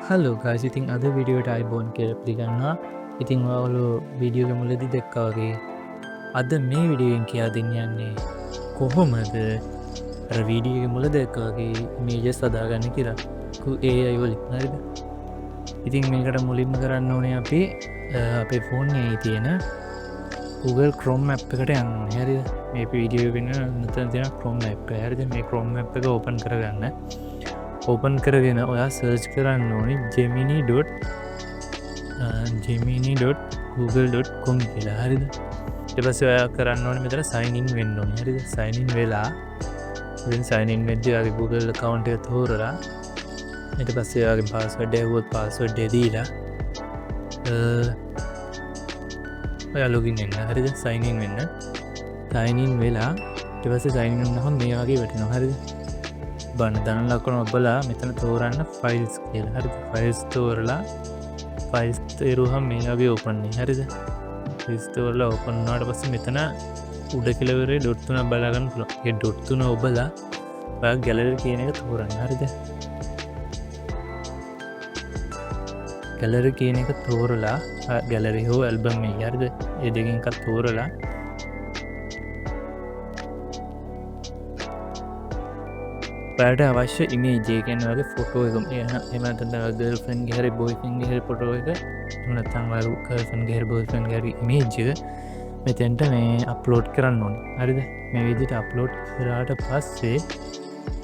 Hello guys, ඉතින් අද වීඩියෝට අයිබෝන් කියලා පිළිගන්නවා. ඉතින් ඔයාලෝ වීඩියෝ එක මුලදී දැක්කා වගේ අද මේ වීඩියෝෙන් කියා දෙන්න යන්නේ කොහොමද අර වීඩියෝ එක මුල දැක්කා වගේ ඉමේජස් හදාගන්න කියලා. AI වලින් හරිද? ඉතින් මේකට මුලින්ම කරන්න ඕනේ අපි අපේ ෆෝන් එකේ තියෙන Google Chrome app එකට යන්න ඕනේ. හරිද? මේ වීඩියෝ වෙන මෙතන තියෙන Chrome app එක. හරිද? මේ Chrome app එක ඕපන් කරගන්න. ඕපන් කරගෙන ඔයා සර්ච් කරන්න ඕනි gemini.google.com කියලා. හරිද? ඊට පස්සේ ඔයා කරන්න ඕනේ මෙතන sign in වෙන්න ඕනේ. හරිද? sign in වෙලා then sign in වෙද්දී ඔයාගේ Google account එක තෝරලා ඊට පස්සේ ඔයාගේ password එක වුත් password එක දීලා ඔයා login වෙන්න. හරිද? sign in වෙන්න. sign in වෙලා ඊට පස්සේ sign in වුණාම මේ වගේ වැටෙනවා. හරිද? බන්න දන ලක්වන ඔබලා මෙතන තෝරන්න ෆයිල්ස් කියලා. හරිද? ෆයිල්ස් තෝරලා ෆයිල්ස් තේරුවහම මේ වගේ ඕපන්නේ. හරිද? ෆයිල්ස් තෝරලා ඕපන් වුණාට පස්සේ මෙතන උඩ කෙළවරේ ඩොට් තුනක් බලා ගන්න පුළුවන්. ඒ ඩොට් තුන ඔබලා ඔයා ගැලරි කියන එක තෝරන්න. හරිද? ගැලරි කියන එක තෝරලා ගැලරි හෝ ඇල්බම් එක. හරිද? ඒ දෙකෙන් එකක් තෝරලා ඔයාට අවශ්‍ය ඉමේජ් එක වගේ ෆොටෝ එක එහෙම නැත්නම් ගර්ල්ෆ්‍රෙන්ඩ් ගේ හරි බොයිෆ්‍රෙන්ඩ් ගේ හරි ෆොටෝ එක එහෙම නැත්නම් ඔයාගේ ගර්ල්ෆ්‍රෙන්ඩ් ගේ හරි බොයිෆ්‍රෙන්ඩ් ගේ හරි ඉමේජ් එක මෙතෙන්ට මේ අප්ලෝඩ් කරන්න ඕනේ. හරිද? මේ විදිහට අප්ලෝඩ් කරාට පස්සේ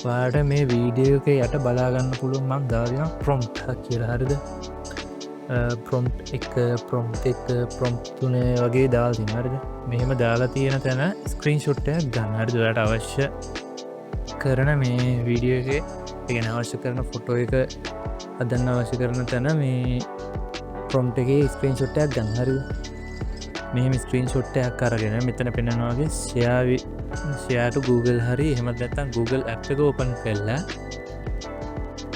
ඔයාට මේ වීඩියෝ එකේ යට බලා ගන්න පුළුවන් මම දාලා දෙනවා ප්‍රොම්ප්ට් එකක් කියලා. හරිද? ප්‍රොම්ප්ට් එක ප්‍රොම්ප්ට් තුනේ වගේ දාලා තියෙනවා. හරිද? මෙහෙම දාලා තියෙන තැන ස්ක්‍රීන්ෂොට් එකක් ගන්න. හරිද? ඔයාට අවශ්‍ය කරන මේ වීඩියෝ එක ගැන අවශ්‍ය කරන ෆොටෝ එක අදන්න අවශ්‍ය කරන තැන මේ ප්‍රොම්ප්ට් එකේ ස්ක්‍රීන්ෂොට් එකක් ගන්න. හරිද? මෙහෙම ස්ක්‍රීන්ෂොට් එකක් අරගෙන මෙතන පෙන්නනවා වගේ share to Google හරි එහෙම නැත්නම් Google app එක ඕපන් කරලා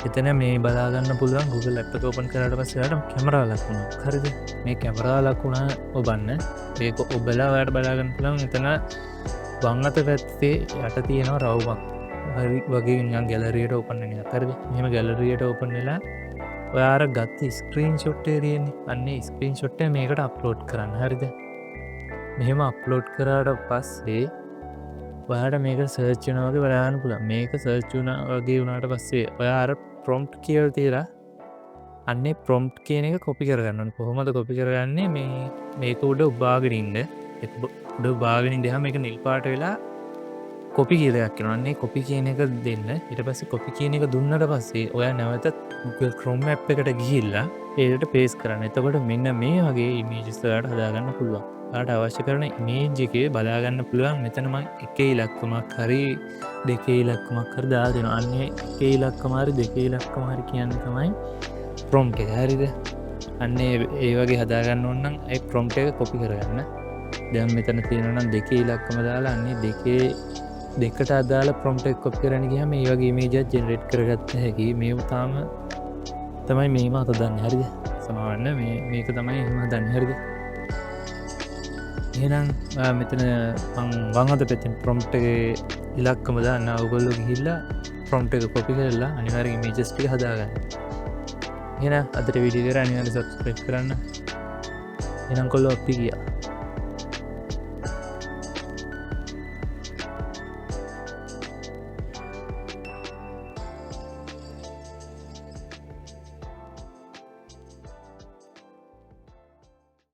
එතන මේ බලා ගන්න පුළුවන්. Google app එක ඕපන් කරාට පස්සේ ඔයාලට කැමරා ලකුණක්. හරිද? මේ කැමරා ලකුණ ඔබන්න ඒක ඔබලා ඔයාලට බලා ගන්න පුළුවන්. එතන වම් අත පැත්තේ යට තියෙනවා රවුමක් හරි වගේ නිකන් ගැලරියට ඕපන් වෙන එකක්. හරිද? මෙහෙම ගැලරියට ඕපන් වෙලා ඔයා අර ගත්ත ස්ක්‍රීන්ෂොට් එක තියෙන්නේ. අන්නේ ස්ක්‍රීන්ෂොට් එක මේකට අප්ලෝඩ් කරන්න. හරිද? මෙහෙම අප්ලෝඩ් කරාට පස්සේ ඔයාට මේක සර්ච් වෙනවා වගේ බලන්න පුළුවන්. මේක සර්ච් වුණා වගේ වුණාට පස්සේ ඔයා අර ප්‍රොම්ප්ට් කියලා තියලා අන්නේ ප්‍රොම්ප්ට් කියන එක කොපි කරගන්න ඕනේ. කොහොමද කොපි කරගන්නේ? මේක උඩ බාගෙන ඉන්න. ඒක උඩ බාගෙන ඉඳලා මේක නිල් පාට වෙලා කොපි කියලා එකක් එනවා. අන්නේ කොපි කියන එක දෙන්න. ඊට පස්සේ කොපි කියන එක දුන්නට පස්සේ ඔයා නැවත Google Chrome app එකට ගිහිල්ලා ඒකට පේස්ට් කරන්න. එතකොට මෙන්න මේ වගේ ඉමේජස් ඔයාලට හදාගන්න පුළුවන්. ඔයාලට අවශ්‍ය කරන ඉමේජ් එකේ බලා ගන්න පුළුවන්. මෙතන මම එකේ ඉලක්කමක් හරි දෙකේ ඉලක්කමක් හරි දාලා දෙනවා. අන්නේ එකේ ඉලක්කම හරි දෙකේ ඉලක්කම හරි කියන්නේ තමයි ප්‍රොම්ප්ට් එක. හරිද? අන්නේ ඒ වගේ හදාගන්න ඕන නම් ඒ ප්‍රොම්ප්ට් එක කොපි කරගන්න. දැන් මෙතන තියෙනවා නම් දෙකේ ඉලක්කම දාලා අන්නේ දෙකට අදාළ ප්‍රොම්ප්ට් එක කොපි කරන්න ගියාම මේ වගේ ඉමේජ් එකක් ජෙනරේට් කරගත්ත හැකි. මේව තාම තමයි මේව හදන්නේ. හරිද? සමාවන්න මේක තමයි එහෙම හදන්නේ. හරිද? එහෙනම් මෙතන මම වම් අත පැත්තෙන් ප්‍රොම්ප්ට් එකේ ඉලක්කම දාන්න. ඔයගොල්ලෝ ගිහිල්ලා ප්‍රොම්ප්ට් එක කොපි කරලා අනිවාර්යෙන් ඉමේජස් ටික හදාගන්න. එහෙනම් අදට වීඩියෝ එක අනිවාර්යෙන් සබ්ස්ක්‍රයිබ් කරන්න. එහෙනම් කොල්ලෝ අපි ගියා.